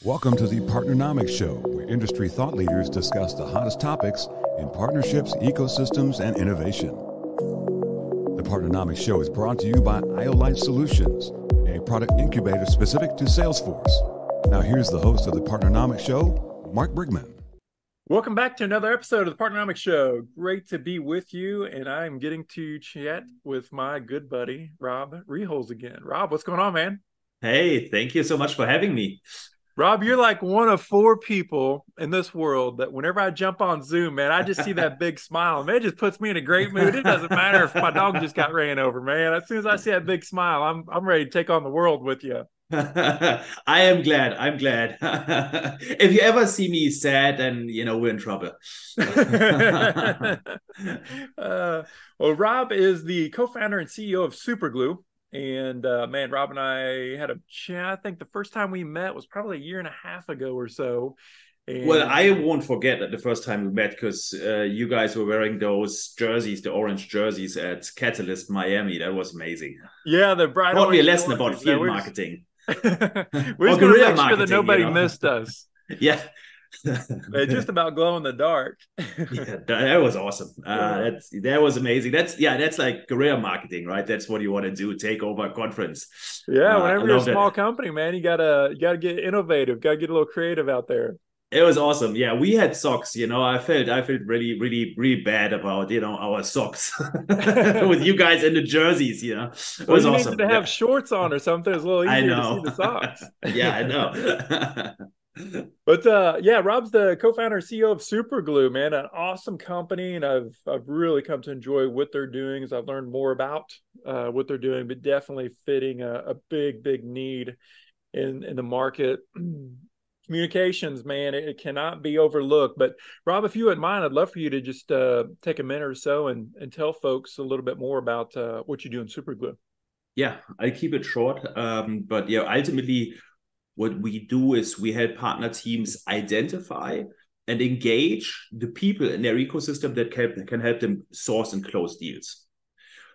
Welcome to the Partnernomics Show, where industry thought leaders discuss the hottest topics in partnerships, ecosystems, and innovation. The Partnernomics Show is brought to you by IOLite Solutions, a product incubator specific to Salesforce. Now here's the host of the Partnernomics Show, Mark Brigman. Welcome back to another episode of the Partnernomics Show. Great to be with you, and I'm getting to chat with my good buddy, Rebholz again. Rob, what's going on, man? Hey, thank you so much for having me. Rob, you're like one of 4 people in this world that whenever I jump on Zoom, man, I just see that big smile. Man, it just puts me in a great mood. It doesn't matter if my dog just got ran over, man. As soon as I see that big smile, I'm ready to take on the world with you. I am glad. If you ever see me sad, then we're in trouble. Well, Rob is the co-founder and CEO of Superglue. And man, Rob and I had a chat. I think the first time we met was probably 1.5 years ago or so. And well, I won't forget that the first time we met, because you guys were wearing those jerseys, the orange jerseys at Catalyst Miami. That was amazing. Yeah, the bright. Taught me a lesson about field marketing. We just want to make sure that nobody missed us. Yeah. They just about glow in the dark. Yeah, that was awesome. That was amazing. That's like guerrilla marketing, right? That's what you want to do. Take over a conference. Yeah, whenever you're a small company, man, you gotta get innovative. Gotta get a little creative out there. It was awesome. Yeah, we had socks. I felt really, really, really bad about our socks with you guys in the jerseys. It was awesome. Needed to have shorts on or something. It's a little easier to see the socks. Yeah, I know. But Rob's the co-founder and CEO of Superglue, man, an awesome company, and I've really come to enjoy what they're doing as I've learned more about what they're doing, but definitely fitting a big need in the market. Communications, man, it cannot be overlooked. But Rob, if you wouldn't mind, I'd love for you to just take a minute or so and tell folks a little bit more about what you do in Superglue. Yeah, I'll keep it short. But ultimately, what we do is we help partner teams identify and engage the people in their ecosystem that can help them source and close deals.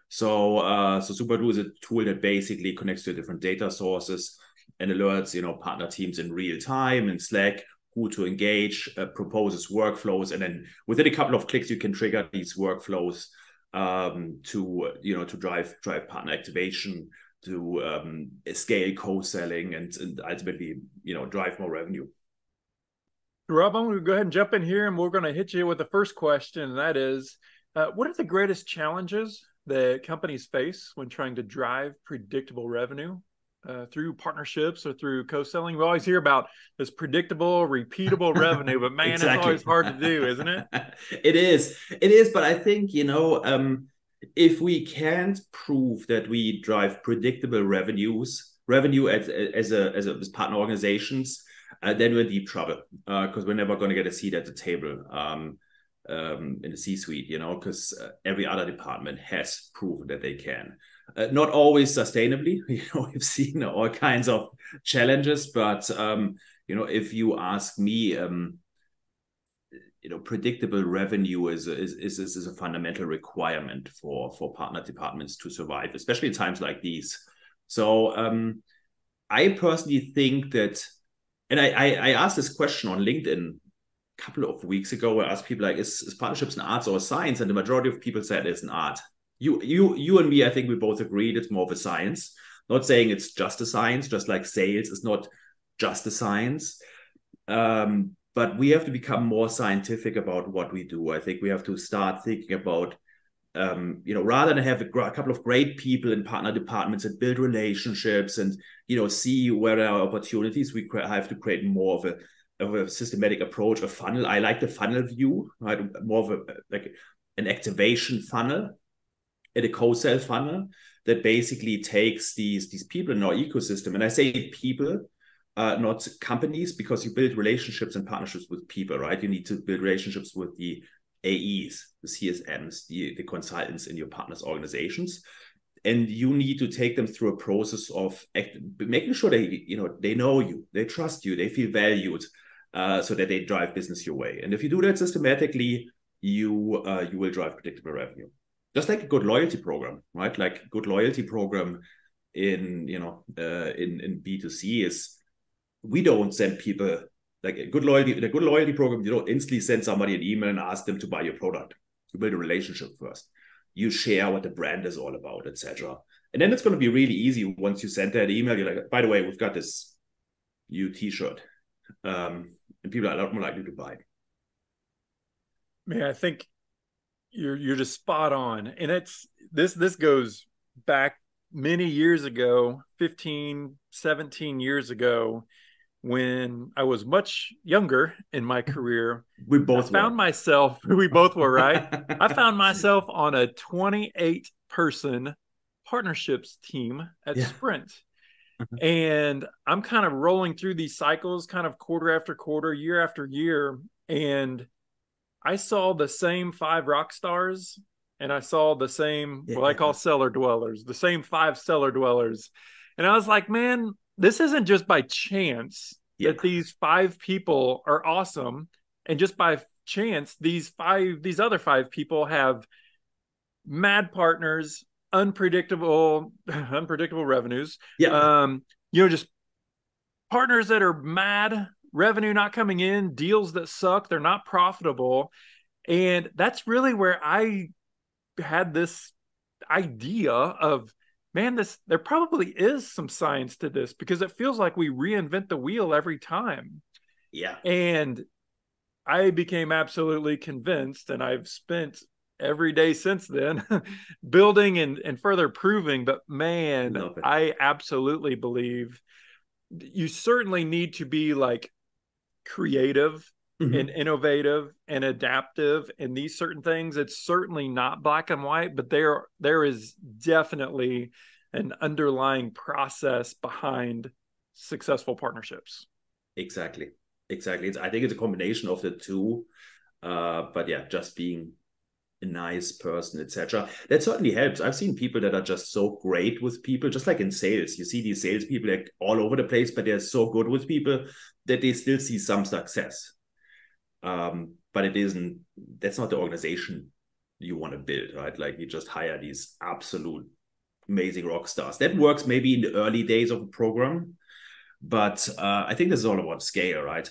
So Superglue is a tool that basically connects to different data sources and alerts, partner teams in real time in Slack who to engage, proposes workflows, and then within a couple of clicks you can trigger these workflows to drive partner activation, to scale co-selling, and ultimately, drive more revenue. Rob, I'm going to go ahead and jump in here, and we're going to hit you with the first question, and that is, what are the greatest challenges that companies face when trying to drive predictable revenue through partnerships or through co-selling? We always hear about this predictable, repeatable revenue, but man, Exactly. It's always hard to do, isn't it? It is, but I think, if we can't prove that we drive predictable revenue as partner organizations, then we're in deep trouble, because we're never going to get a seat at the table in the C-suite, because every other department has proven that they can. Not always sustainably, we've seen all kinds of challenges, but if you ask me, predictable revenue is a fundamental requirement for partner departments to survive, especially in times like these. So I personally think that, and I asked this question on LinkedIn a couple of weeks ago. I asked people is partnerships an art or a science? And the majority of people said it's an art. You and me, I think we both agreed it's more of a science. Not saying it's just a science, just like sales is not just a science. But we have to become more scientific about what we do. I think we have to start thinking about, rather than have a couple of great people in partner departments and build relationships and, see where there are opportunities, we have to create more of a systematic approach, a funnel. I like the funnel view, right? More of an activation funnel and a co-sell funnel that basically takes these people in our ecosystem. And I say people, not companies, because you build relationships and partnerships with people, right? You need to build relationships with the AEs, the CSMs, the consultants in your partners' organizations. And you need to take them through a process of making sure they know you, they trust you, they feel valued, so that they drive business your way. And if you do that systematically, you will drive predictable revenue. Just like a good loyalty program, right? Like a good loyalty program in B2C is we don't send people like a good loyalty program. You don't instantly send somebody an email and ask them to buy your product. You build a relationship first. You share what the brand is all about, etc. And then it's going to be really easy once you send that email. You're like, by the way, we've got this new T-shirt, and people are a lot more likely to buy it. Man, I think you're just spot on, and it's this goes back many years ago, 15, 17 years ago, when I was much younger in my career. We both found myself, we both were, right? I found myself on a 28-person partnerships team at Sprint. And I'm kind of rolling through these cycles, kind of quarter after quarter, year after year. And I saw the same 5 rock stars, and I saw the same, what I call cellar dwellers, the same 5 cellar dwellers. And I was like, man, this isn't just by chance that these 5 people are awesome. And just by chance, these other 5 people have mad partners, unpredictable revenues. Just partners that are mad, revenue not coming in, deals that suck, they're not profitable. And that's really where I had this idea of, man, there probably is some science to this, because it feels like we reinvent the wheel every time. And I became absolutely convinced, and I've spent every day since then building and further proving. But man, I absolutely believe you certainly need to be like creative and innovative and adaptive in these certain things. It's certainly not black and white, but there is definitely an underlying process behind successful partnerships. Exactly. I think it's a combination of the two. But yeah, just being a nice person, etc. That certainly helps. I've seen people that are just so great with people, just like in sales. You see these sales people like all over the place, but they're so good with people that they still see some success. But that's not the organization you want to build, right? Like you just hire these absolute amazing rock stars. That works maybe in the early days of a program, but I think this is all about scale, right?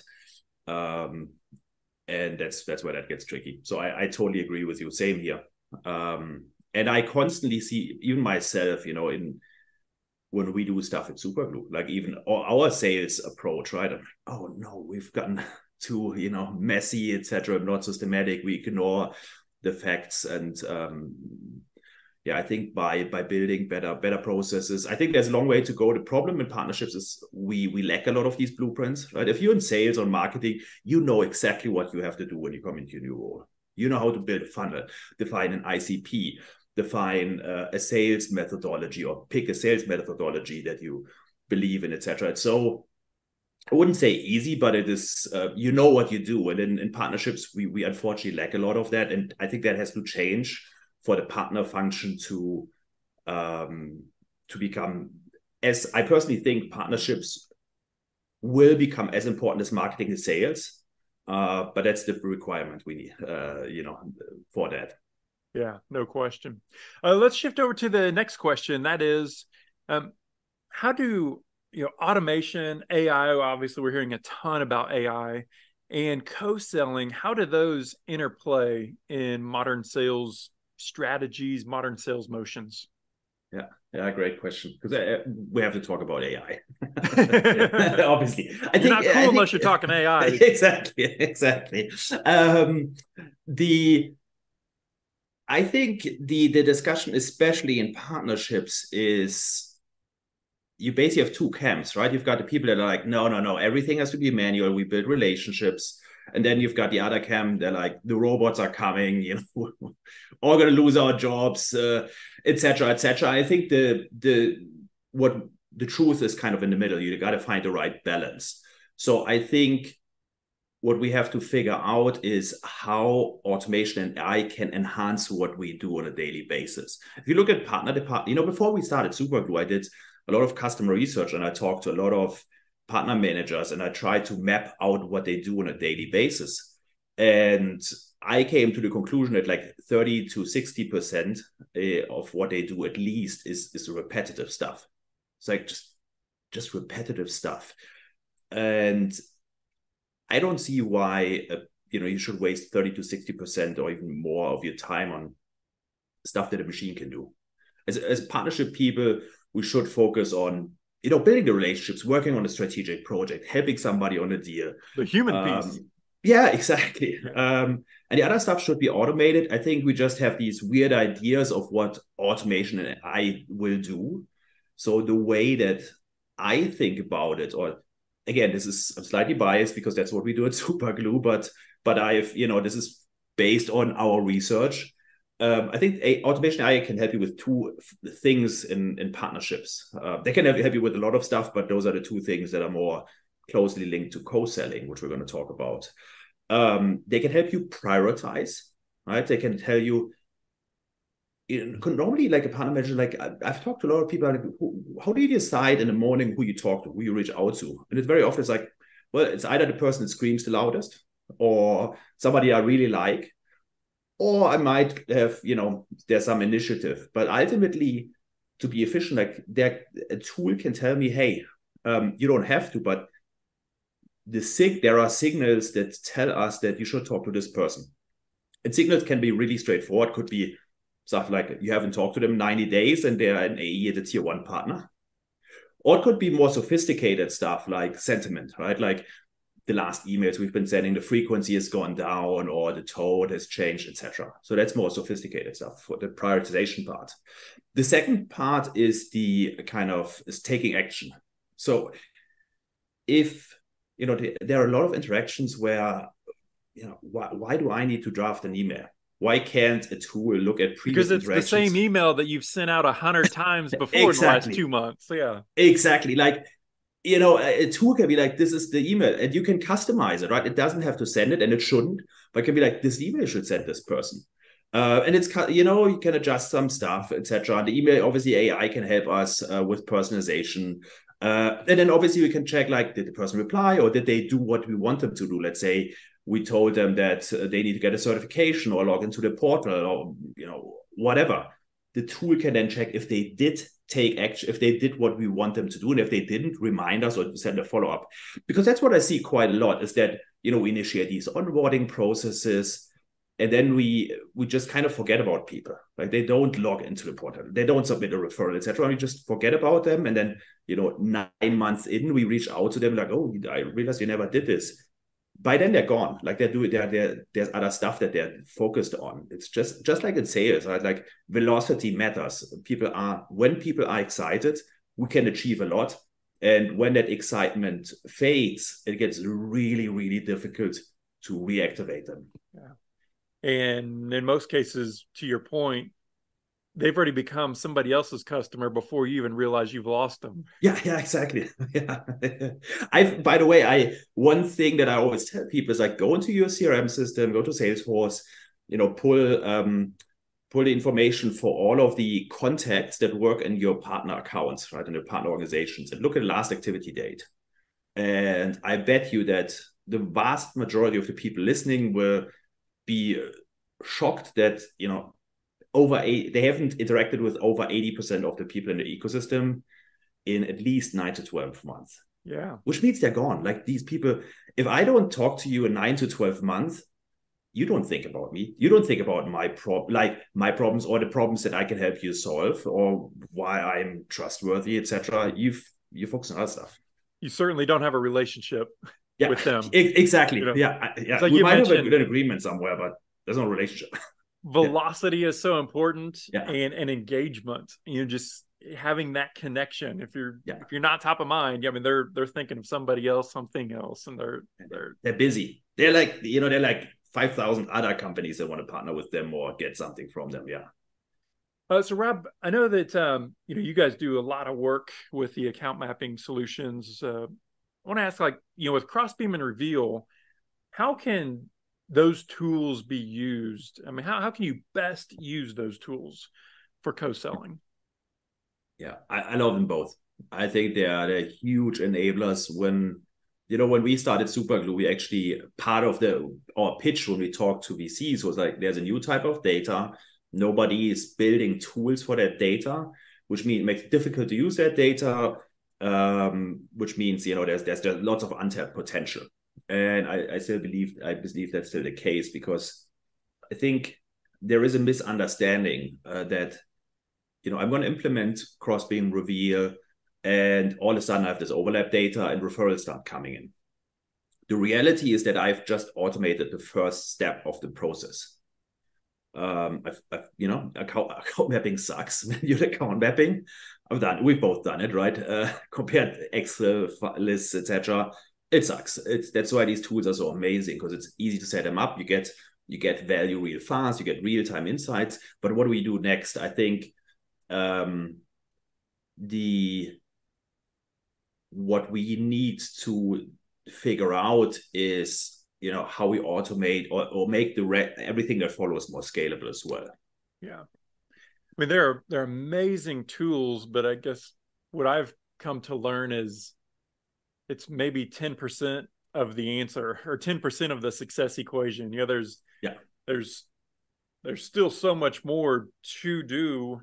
And that's where that gets tricky. So I totally agree with you. Same here. And I constantly see, even myself, when we do stuff at Superglue, like even our sales approach, right? Oh no, we've gotten too, messy, etc., not systematic. We ignore the facts. And I think by building better processes, I think there's a long way to go. The problem in partnerships is we lack a lot of these blueprints, right? If you're in sales or marketing, you know exactly what you have to do when you come into a new role. You know how to build a funnel, define an ICP, define a sales methodology, or pick a sales methodology that you believe in, etc. So I wouldn't say easy, but it is, you know what you do. And in partnerships, we unfortunately lack a lot of that. And I think that has to change for the partner function to become, as I personally think, partnerships will become as important as marketing and sales. But that's the requirement we need, for that. Yeah, no question. Let's shift over to the next question. That is, how do automation, AI, obviously we're hearing a ton about AI, and co-selling, how do those interplay in modern sales strategies, modern sales motions? Yeah, great question, because we have to talk about AI. Obviously, you're not cool unless you're talking AI. Exactly. I think the discussion, especially in partnerships, is you basically have 2 camps, right? You've got the people that are like, no, everything has to be manual. We build relationships. And then you've got the other camp. They're like, the robots are coming, we're all going to lose our jobs, etc. I think the truth is kind of in the middle. You got to find the right balance. So I think what we have to figure out is how automation and AI can enhance what we do on a daily basis. If you look at partner department, before we started Superglue, I did a lot of customer research, and I talked to a lot of partner managers, and I try to map out what they do on a daily basis. And I came to the conclusion that like 30 to 60% of what they do at least is repetitive stuff. It's like just repetitive stuff. And I don't see why you should waste 30 to 60% or even more of your time on stuff that a machine can do. As partnership people, we should focus on building the relationships, working on a strategic project, helping somebody on a deal. The human piece. Yeah, exactly. And the other stuff should be automated. I think we just have these weird ideas of what automation and AI will do. So the way that I think about it, or again, I'm slightly biased because that's what we do at Superglue, but this is based on our research. I think automation AI can help you with two things in partnerships. They can help you with a lot of stuff, but those are the two things that are more closely linked to co-selling, which we're going to talk about. They can help you prioritize, right? They can tell you, normally like a partner manager, like I've talked to a lot of people, like, how do you decide in the morning who you talk to, who you reach out to? And it's very often it's like, well, it's either the person that screams the loudest or somebody I really like, or I might have, there's some initiative. But ultimately, to be efficient, like a tool can tell me, hey, you don't have to, but there are signals that tell us that you should talk to this person. And signals can be really straightforward. Could be stuff like you haven't talked to them 90 days and they're an AE at a tier 1 partner. Or it could be more sophisticated stuff like sentiment, right? Like the last emails we've been sending, the frequency has gone down or the tone has changed, etc. So that's more sophisticated stuff for the prioritization part. The second part is is taking action. So if, there are a lot of interactions where, why do I need to draft an email? Why can't a tool look at previous interactions? Because it's the same email that you've sent out 100 times before in the last 2 months. Yeah. Exactly. Like, a tool can be like, this is the email, and you can customize it, right? It doesn't have to send it, and it shouldn't, but it can be like, this email should send this person. And it's, you can adjust some stuff, etc. The email, obviously, AI can help us with personalization. And then obviously we can check, like, did the person reply or did they do what we want them to do? Let's say we told them that they need to get a certification or log into the portal or, whatever. The tool can then check if they did take action, if they did what we want them to do, and if they didn't, remind us or send a follow-up. Because that's what I see quite a lot, is that, we initiate these onboarding processes, and then we just kind of forget about people. Like, they don't log into the portal, they don't submit a referral, etc. We just forget about them, and then 9 months in, we reach out to them like, oh, I realized you never did this. By then they're gone. Like, there's other stuff that they're focused on. It's just like in sales, right? Like, velocity matters. When people are excited, we can achieve a lot. And when that excitement fades, it gets really, really difficult to reactivate them. Yeah. And in most cases, to your point, they've already become somebody else's customer before you even realize you've lost them. Yeah, exactly. Yeah. By the way, one thing that I always tell people is, like, go into your CRM system, go to Salesforce, pull the information for all of the contacts that work in your partner accounts, right, in your partner organizations, and look at the last activity date. And I bet you that the vast majority of the people listening will be shocked that, they haven't interacted with over 80% of the people in the ecosystem in at least 9 to 12 months. Yeah. Which means they're gone. Like, these people, if I don't talk to you in 9 to 12 months, you don't think about me. You don't think about my problems or the problems that I can help you solve or why I'm trustworthy, etc. You focus on other stuff. You certainly don't have a relationship with them. Exactly. Yeah. Like, we might have an agreement somewhere, but there's no relationship. Velocity is so important, and engagement. Just having that connection. If you're not top of mind, they're thinking of somebody else, something else, and they're busy. They're like 5,000 other companies that want to partner with them or get something from them. Yeah. So Rob, I know that you guys do a lot of work with the account mapping solutions. I want to ask, like, with Crossbeam and Reveal, how can those tools be used? I mean, how can you best use those tools for co-selling? Yeah, I love them both. I think they're huge enablers. When we started Superglue, we actually, part of our pitch when we talked to VCs was like, there's a new type of data. Nobody is building tools for that data, which means it makes it difficult to use that data. which means, there's lots of untapped potential. And I believe that's still the case, because I think there is a misunderstanding that, I'm going to implement Crossbeam and Reveal, and all of a sudden I have this overlap data and referrals start coming in. The reality is that I've just automated the first step of the process. Account mapping sucks. When you do account mapping, we've both done it, right? Compared Excel lists, etc. It sucks. That's why these tools are so amazing, because it's easy to set them up. You get value real fast. You get real-time insights. But what do we do next? I think what we need to figure out is, how we automate or make everything that follows more scalable as well. Yeah. I mean, there are amazing tools, but I guess what I've come to learn is it's maybe 10% of the answer, or 10% of the success equation. There's still so much more to do,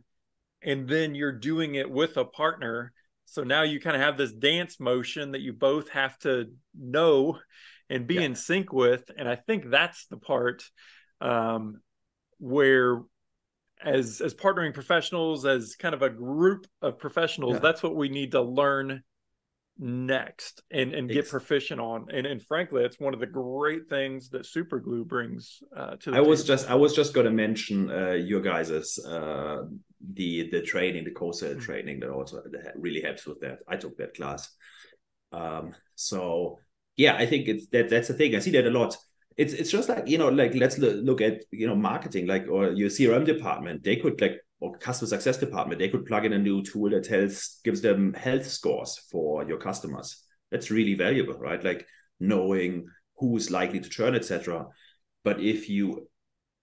and then you're doing it with a partner. So now you kind of have this dance motion that you both have to know and be in sync with. And I think that's the part where as partnering professionals, as kind of a group of professionals, that's what we need to learn next and get proficient on. And frankly, it's one of the great things that Superglue brings to the table. I was just going to mention your guys's the training, the co-sale training that really helps with that. I took that class. So yeah, I think that's the thing. I see that a lot. It's just like, let's look at, marketing, or your CRM department. They could or customer success department, they could plug in a new tool that gives them health scores for your customers. That's really valuable, right? Knowing who's likely to churn, etc. But if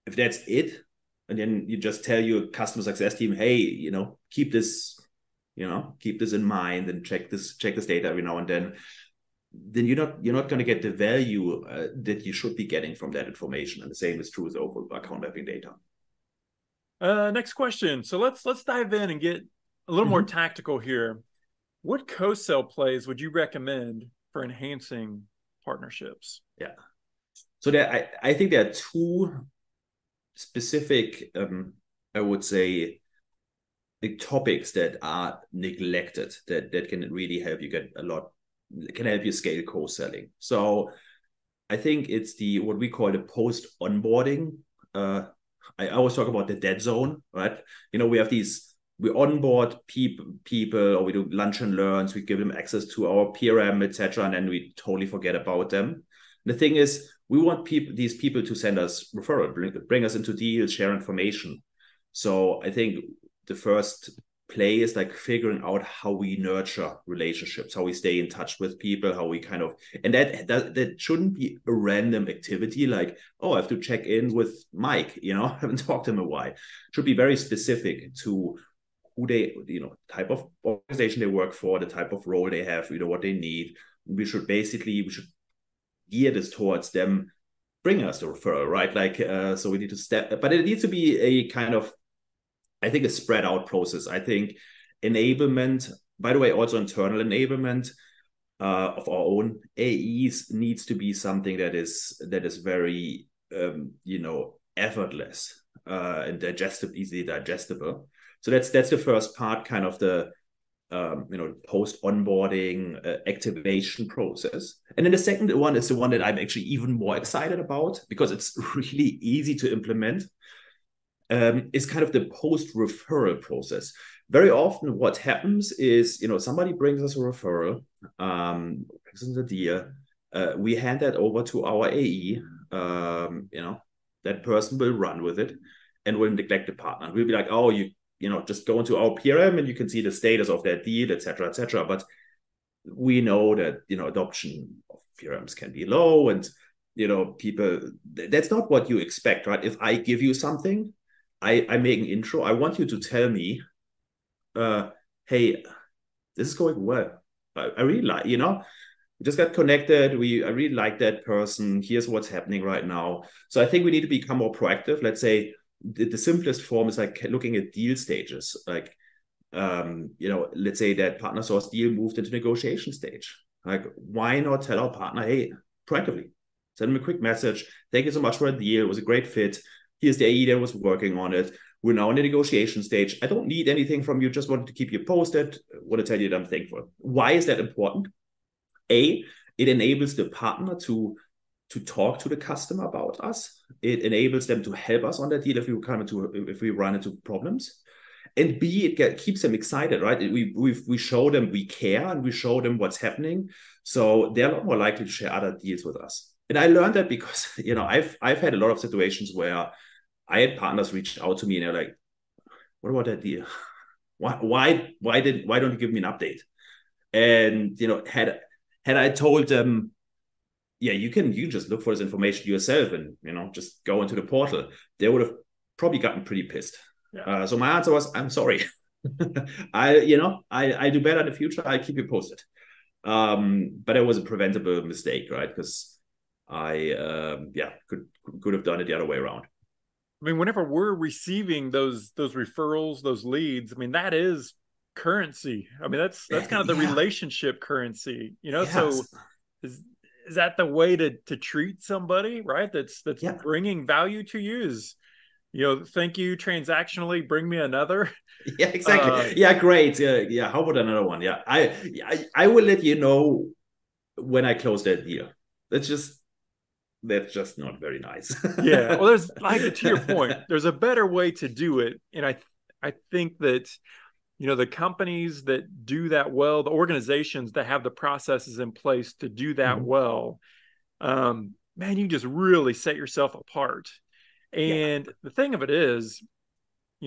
that's it, and then you just tell your customer success team, hey, keep this in mind and check this data every now and then you're not going to get the value that you should be getting from that information. And the same is true with overall account mapping data. Next question. So let's dive in and get a little more tactical here. What co-sell plays would you recommend for enhancing partnerships? Yeah. So I think there are two specific, I would say, topics that are neglected that can really help you can help you scale co-selling. So I think it's what we call the post-onboarding. I always talk about the dead zone, right? We onboard people, or we do lunch and learns, we give them access to our PRM, etc., and then we totally forget about them. The thing is, we want these people to send us referral, bring us into deals, share information. So I think the first play is figuring out how we nurture relationships, how we stay in touch with people, how we and that shouldn't be a random activity I have to check in with Mike, I haven't talked to him in a while. It should be very specific to who they, type of organization they work for, the type of role they have, what they need. We should gear this towards them bringing us the referral, right? So we need to but it needs to be a kind of, I think, a spread out process. I think enablement, by the way, also internal enablement of our own AEs needs to be something that is very, effortless and easily digestible. So that's the first part, kind of the, post onboarding activation process. And then the second one is the one that I'm actually even more excited about, because it's really easy to implement. Is kind of the post-referral process. Very often what happens is, somebody brings us a referral, brings us a deal, we hand that over to our AE, that person will run with it and will neglect the partner. We'll be like, oh, you just go into our PRM and you can see the status of that deal, etc., etc. But we know that, adoption of PRMs can be low, and, people, that's not what you expect, right? If I give you something, I make an intro. I want you to tell me, hey, this is going well. I really like, we just got connected. I really like that person. Here's what's happening right now. So I think we need to become more proactive. Let's say the simplest form is looking at deal stages. let's say that partner source deal moved into negotiation stage. Like, why not tell our partner, hey, proactively, send them a quick message. Thank you so much for the deal. It was a great fit. Here's the AE that was working on it. We're now in the negotiation stage. I don't need anything from you. Just wanted to keep you posted. Want to tell you that I'm thankful. Why is that important? A, it enables the partner to talk to the customer about us. It enables them to help us on that deal if we run into problems. And B, it keeps them excited, right? We show them we care and we show them what's happening. So they're a lot more likely to share other deals with us. And I learned that because, I've had a lot of situations where I had partners reach out to me and they're like, what about that deal? Why don't you give me an update? And, had I told them, yeah, you can just look for this information yourself and, just go into the portal, they would have probably gotten pretty pissed. Yeah. So my answer was, I'm sorry. I do better in the future. I'll keep you posted. But it was a preventable mistake, right? Because I could have done it the other way around. I mean, whenever we're receiving those referrals, those leads, I mean, that is currency. I mean, that's kind of the relationship currency, Yes. So is that the way to treat somebody, right? That's bringing value to you is, thank you transactionally, bring me another. Yeah, exactly. Great. Yeah. How about another one? Yeah. I will let you know when I close that deal. That's just not very nice. Yeah. Well, there's, like, to your point, there's a better way to do it. And I think that, the companies that do that well, the organizations that have the processes in place to do that well, man, you just really set yourself apart. And the thing of it is,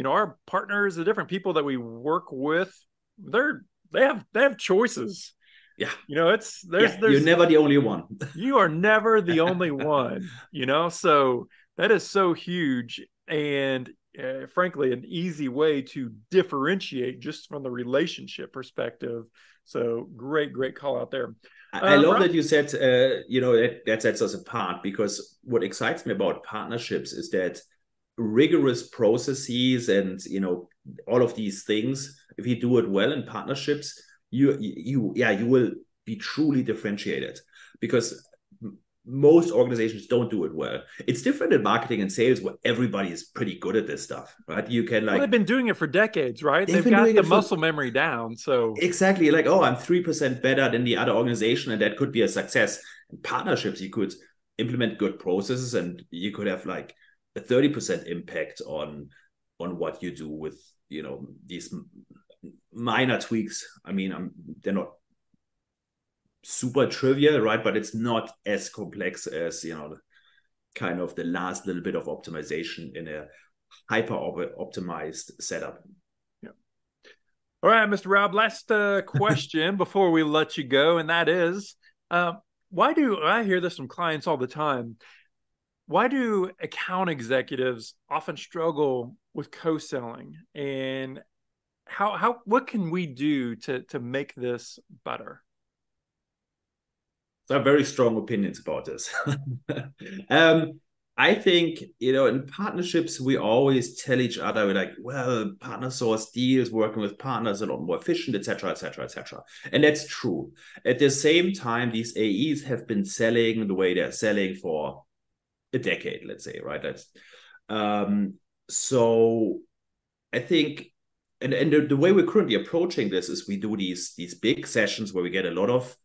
our partners, the different people that we work with, they have choices. Yeah. There's you're never the only one. You are never the only one, so that is so huge. And frankly, an easy way to differentiate just from the relationship perspective. So great call out there. I love that you said, that sets us apart, because what excites me about partnerships is that rigorous processes and, all of these things, if you do it well in partnerships, you will be truly differentiated, because most organizations don't do it well. It's different in marketing and sales, where everybody is pretty good at this stuff, right? You can they've been doing it for decades, right? They've got the muscle memory down. So exactly, like, oh, I'm 3% better than the other organization, and that could be a success. In partnerships, you could implement good processes, and you could have like a 30% impact on what you do with, these minor tweaks. I mean, they're not super trivial, right? But it's not as complex as, kind of the last little bit of optimization in a hyper optimized setup. Yeah. All right, Mr. Rob, last question before we let you go. And that is, why do I hear this from clients all the time? Why do account executives often struggle with co-selling, and what can we do to make this better? So I have very strong opinions about this. I think, in partnerships, we always tell each other, we're like, well, partner source deals, working with partners a lot more efficient, etc., etc., etc. And that's true. At the same time, these AEs have been selling the way they're selling for a decade, let's say, right? That's so I think, and the way we're currently approaching this is we do these big sessions where we get a lot of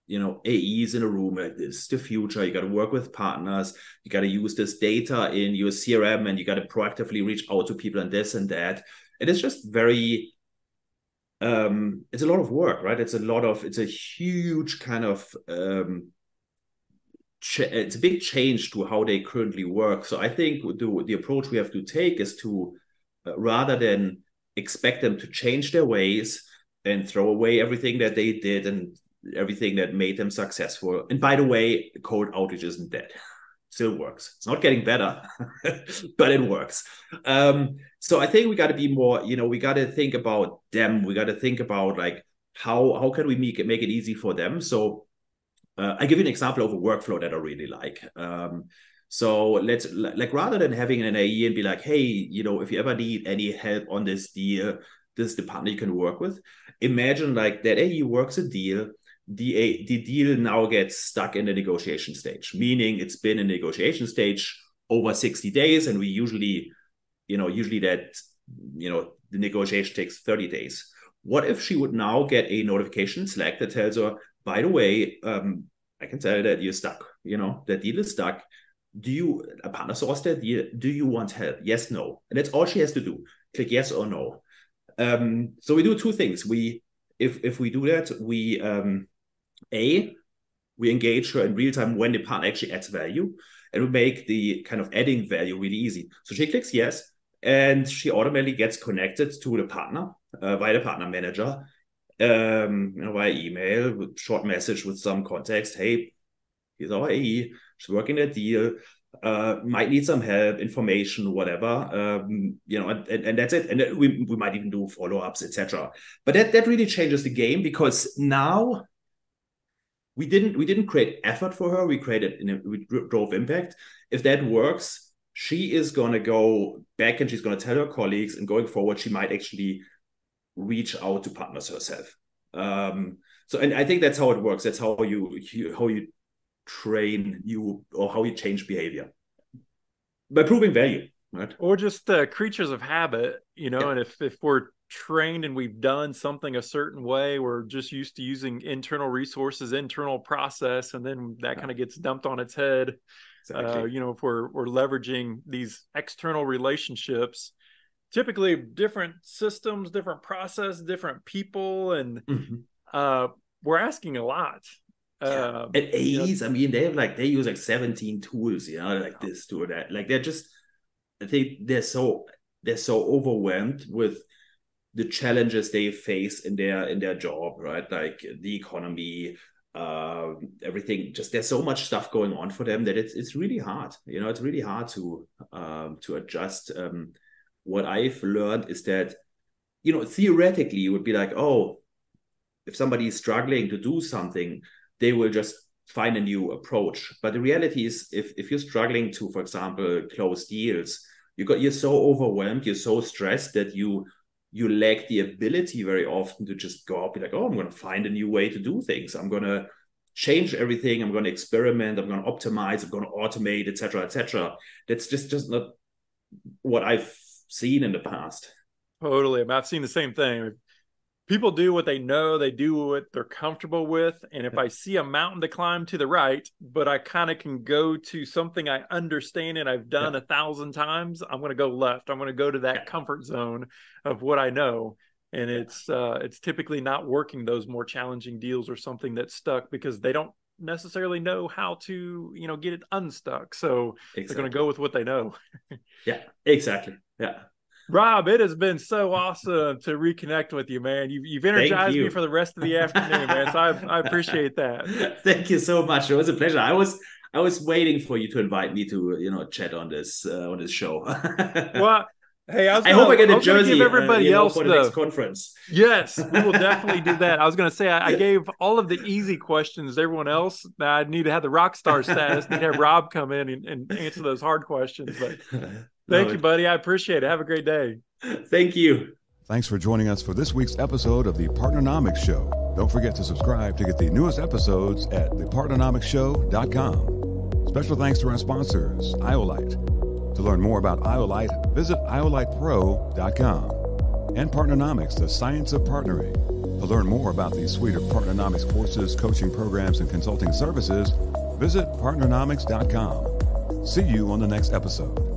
AEs in a room. Like, this is the future. You got to work with partners. You got to use this data in your CRM, and you got to proactively reach out to people and this and that. And it's just very, it's a lot of work, right? It's a huge kind of, it's a big change to how they currently work. So I think the approach we have to take is to, rather than expect them to change their ways and throw away everything that they did and everything that made them successful. And by the way, cold outreach isn't dead. Still works. It's not getting better, but it works. So I think we got to be more, we got to think about them. We got to think about, like, how can we make it easy for them? So I give you an example of a workflow that I really like. So let's, like, rather than having an AE and be like, hey, if you ever need any help on this deal, this is the partner you can work with. Imagine like that AE works a deal. The deal now gets stuck in the negotiation stage, meaning it's been in negotiation stage over 60 days. And we usually that, the negotiation takes 30 days. What if she would now get a notification in Slack that tells her, by the way, I can tell you that you're stuck, that deal is stuck. A partner sourced that deal. Do you want help? Yes, no. And that's all she has to do. Click yes or no. So we do two things. If we do that, we engage her in real time when the partner actually adds value, and we make the kind of adding value really easy. So she clicks yes, and she automatically gets connected to the partner via the partner manager, via email, with short message with some context. Hey, here's our AE. She's working that deal. Might need some help, information, whatever. And that's it. And we might even do follow-ups, etc. But that really changes the game, because now we didn't create effort for her. We drove impact. If that works, she is going to go back and she's going to tell her colleagues, and going forward, she might actually reach out to partners herself. And I think that's how it works. That's how you train or how you change behavior, by proving value, right? Or just creatures of habit, and if we're trained and we've done something a certain way, we're just used to using internal resources, internal process, and then that kind of gets dumped on its head. Exactly. If we're leveraging these external relationships, typically different systems, different process, different people, and we're asking a lot. And AEs, they use like 17 tools, like this tool, that, like I think they're so overwhelmed with the challenges they face in their job, right? Like the economy, everything. Just there's so much stuff going on for them that it's really hard. It's really hard to adjust. What I've learned is that, theoretically, you would be like, oh, if somebody is struggling to do something, they will just find a new approach. But the reality is, if you're struggling to, for example, close deals, you're so overwhelmed, you're so stressed that you lack the ability very often to just go out, be like, oh, I'm going to find a new way to do things. I'm going to change everything. I'm going to experiment. I'm going to optimize. I'm going to automate, etc., etc. That's just not what I've seen in the past. Totally. I've seen the same thing. People do what they know, they do what they're comfortable with. And if I see a mountain to climb to the right, but I kind of can go to something I understand and I've done 1,000 times, I'm going to go left. I'm going to go to that comfort zone of what I know. And it's typically not working those more challenging deals or something that's stuck, because they don't necessarily know how to, get it unstuck. So they're going to go with what they know. Yeah, exactly. Yeah. Rob, it has been so awesome to reconnect with you, man. You've energized me for the rest of the afternoon, man. So I appreciate that. Thank you so much. It was a pleasure. I was waiting for you to invite me to chat on this show. Well, hey, I hope I get a jersey. Give everybody else for the next conference. Yes, we will definitely do that. I was going to say I gave all of the easy questions to everyone else. I need to have the rock star status. Need to have Rob come in and answer those hard questions. But thank you, buddy. I appreciate it. Have a great day. Thank you. Thanks for joining us for this week's episode of the PARTNERNOMICS Show. Don't forget to subscribe to get the newest episodes at thepartnernomicsshow.com. Special thanks to our sponsors, Iolite. To learn more about Iolite, visit iolitepro.com. And Partnernomics, the science of partnering. To learn more about the suite of Partnernomics courses, coaching programs, and consulting services, visit partnernomics.com. See you on the next episode.